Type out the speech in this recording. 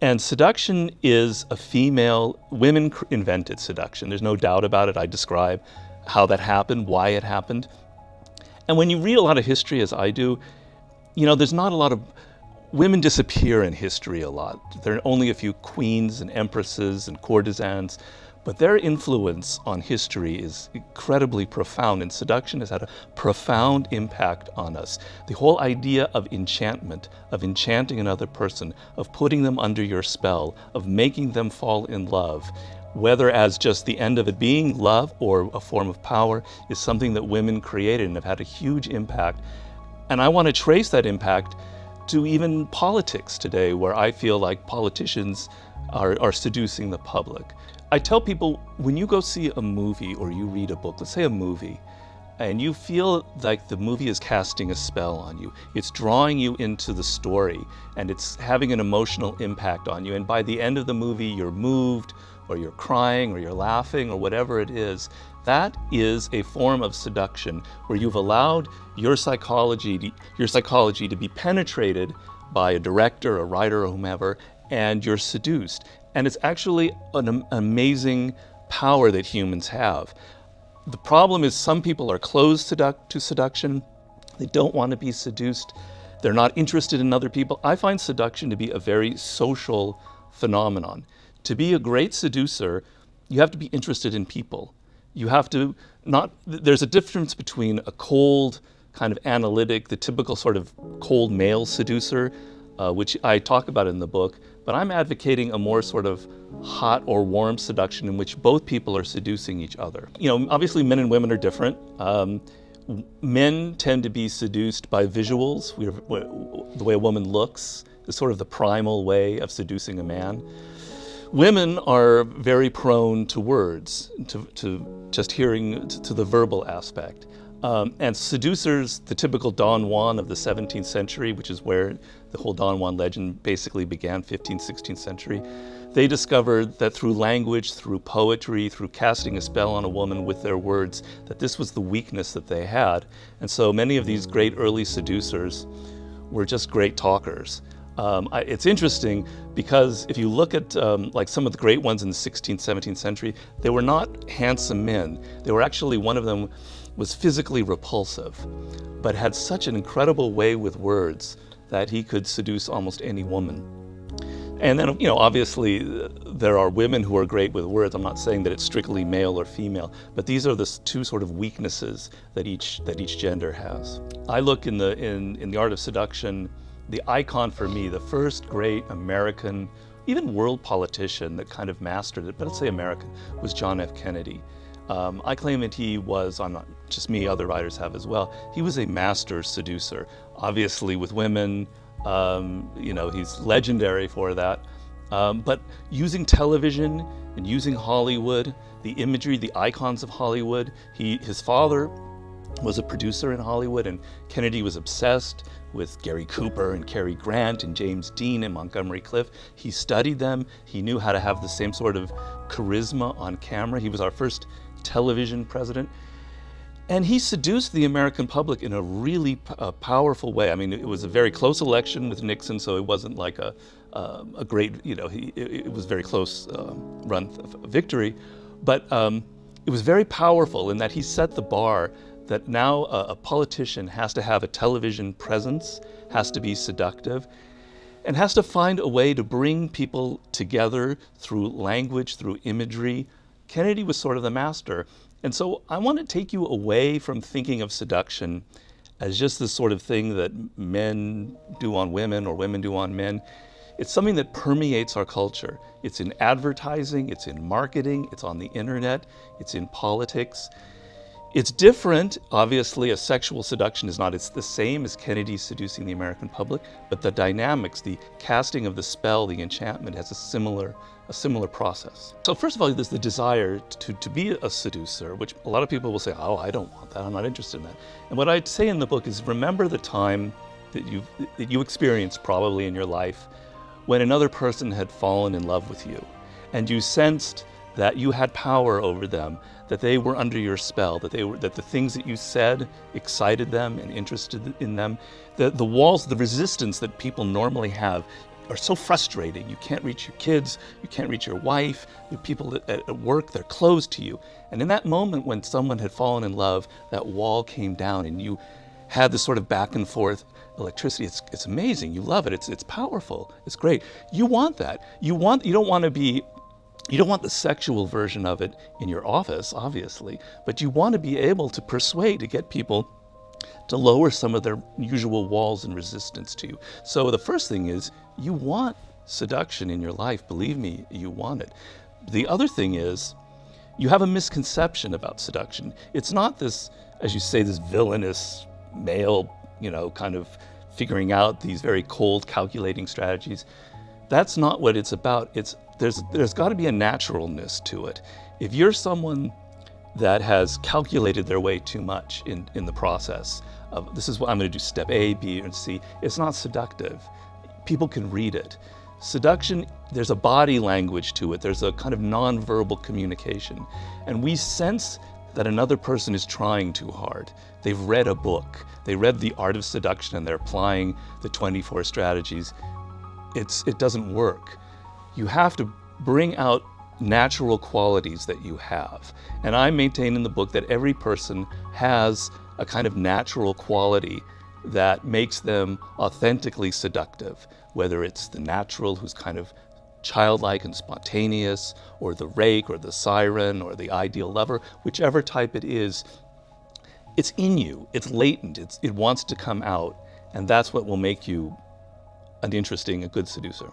And seduction is women invented seduction. There's no doubt about it. I describe how that happened, why it happened. And when you read a lot of history, as I do, there's not a lot of, women disappear in history a lot. There are only a few queens and empresses and courtesans, but their influence on history is incredibly profound, and seduction has had a profound impact on us. The whole idea of enchantment, of enchanting another person, of putting them under your spell, of making them fall in love, whether as just the end of it being love or a form of power, is something that women created and have had a huge impact. And I want to trace that impact to even politics today, where I feel like politicians are seducing the public. I tell people, when you go see a movie or you read a book, let's say a movie, and you feel like the movie is casting a spell on you, it's drawing you into the story, and it's having an emotional impact on you, and by the end of the movie you're moved, or you're crying, or you're laughing, or whatever it is, that is a form of seduction where you've allowed your psychology to be penetrated by a director, a writer, or whomever, and you're seduced. And it's actually an amazing power that humans have. The problem is some people are closed to seduction. They don't want to be seduced. They're not interested in other people. I find seduction to be a very social phenomenon. To be a great seducer, you have to be interested in people. You have to there's a difference between a cold, kind of analytic, the typical sort of cold male seducer, which I talk about in the book, but I'm advocating a more sort of hot or warm seduction in which both people are seducing each other. Obviously men and women are different. Men tend to be seduced by visuals. The way a woman looks is sort of the primal way of seducing a man. Women are very prone to words, to just hearing, to the verbal aspect. And seducers, the typical Don Juan of the 17th century, which is where the whole Don Juan legend basically began, 15th, 16th century, they discovered that through language, through poetry, through casting a spell on a woman with their words, that this was the weakness that they had. And so many of these great early seducers were just great talkers. It's interesting because if you look at like some of the great ones in the 16th, 17th century, they were not handsome men. They were actually, one of them was physically repulsive, but had such an incredible way with words that he could seduce almost any woman. And then, obviously there are women who are great with words. I'm not saying that it's strictly male or female, but these are the two sort of weaknesses that each gender has. I look in the Art of Seduction, the icon for me, the first great American, even world politician that kind of mastered it, but let's say American, was John F. Kennedy. I claim that he was, not just me, other writers have as well, he was a master seducer. Obviously with women, he's legendary for that. But using television and using Hollywood, the imagery, the icons of Hollywood, his father was a producer in Hollywood, and Kennedy was obsessed with Gary Cooper and Cary Grant and James Dean and Montgomery Clift. He studied them. He knew how to have the same sort of charisma on camera. He was our first television president. And he seduced the American public in a really powerful way. I mean, it was a very close election with Nixon, so it wasn't like a great, it was very close run victory. But it was very powerful in that he set the bar that now a politician has to have a television presence, has to be seductive, and has to find a way to bring people together through language, through imagery. Kennedy was sort of the master. And so I want to take you away from thinking of seduction as just this sort of thing that men do on women or women do on men. It's something that permeates our culture. It's in advertising, it's in marketing, it's on the internet, it's in politics. It's different. Obviously, a sexual seduction is not the same as Kennedy seducing the American public, but the dynamics, the casting of the spell, the enchantment has a similar process. So first of all, there's the desire to be a seducer, which a lot of people will say, oh, I don't want that, I'm not interested in that. And what I'd say in the book is remember the time that you experienced probably in your life when another person had fallen in love with you, and you sensed that you had power over them, that they were under your spell, that the things that you said excited them and interested in them. The walls, the resistance that people normally have are so frustrating. You can't reach your kids, you can't reach your wife, the people at work, they're closed to you. And in that moment when someone had fallen in love, that wall came down and you had this sort of back and forth electricity. It's amazing. You love it. It's powerful. It's great. You want that. You don't want the sexual version of it in your office, obviously, but you want to be able to persuade, to get people to lower some of their usual walls and resistance to you. So the first thing is, you want seduction in your life. Believe me, you want it. The other thing is, you have a misconception about seduction. It's not this, as you say, this villainous male, kind of figuring out these very cold, calculating strategies. That's not what it's about. There's got to be a naturalness to it. If you're someone that has calculated their way too much in the process of, this is what I'm going to do, step A, B, and C, it's not seductive. People can read it. Seduction, there's a body language to it. There's a kind of nonverbal communication. And we sense that another person is trying too hard. They've read a book. They read The Art of Seduction and they're applying the 24 strategies. It doesn't work. You have to bring out natural qualities that you have. And I maintain in the book that every person has a kind of natural quality that makes them authentically seductive, whether it's the natural who's kind of childlike and spontaneous, or the rake, or the siren, or the ideal lover, whichever type it is, it's in you, it's latent, it wants to come out, and that's what will make you a good seducer.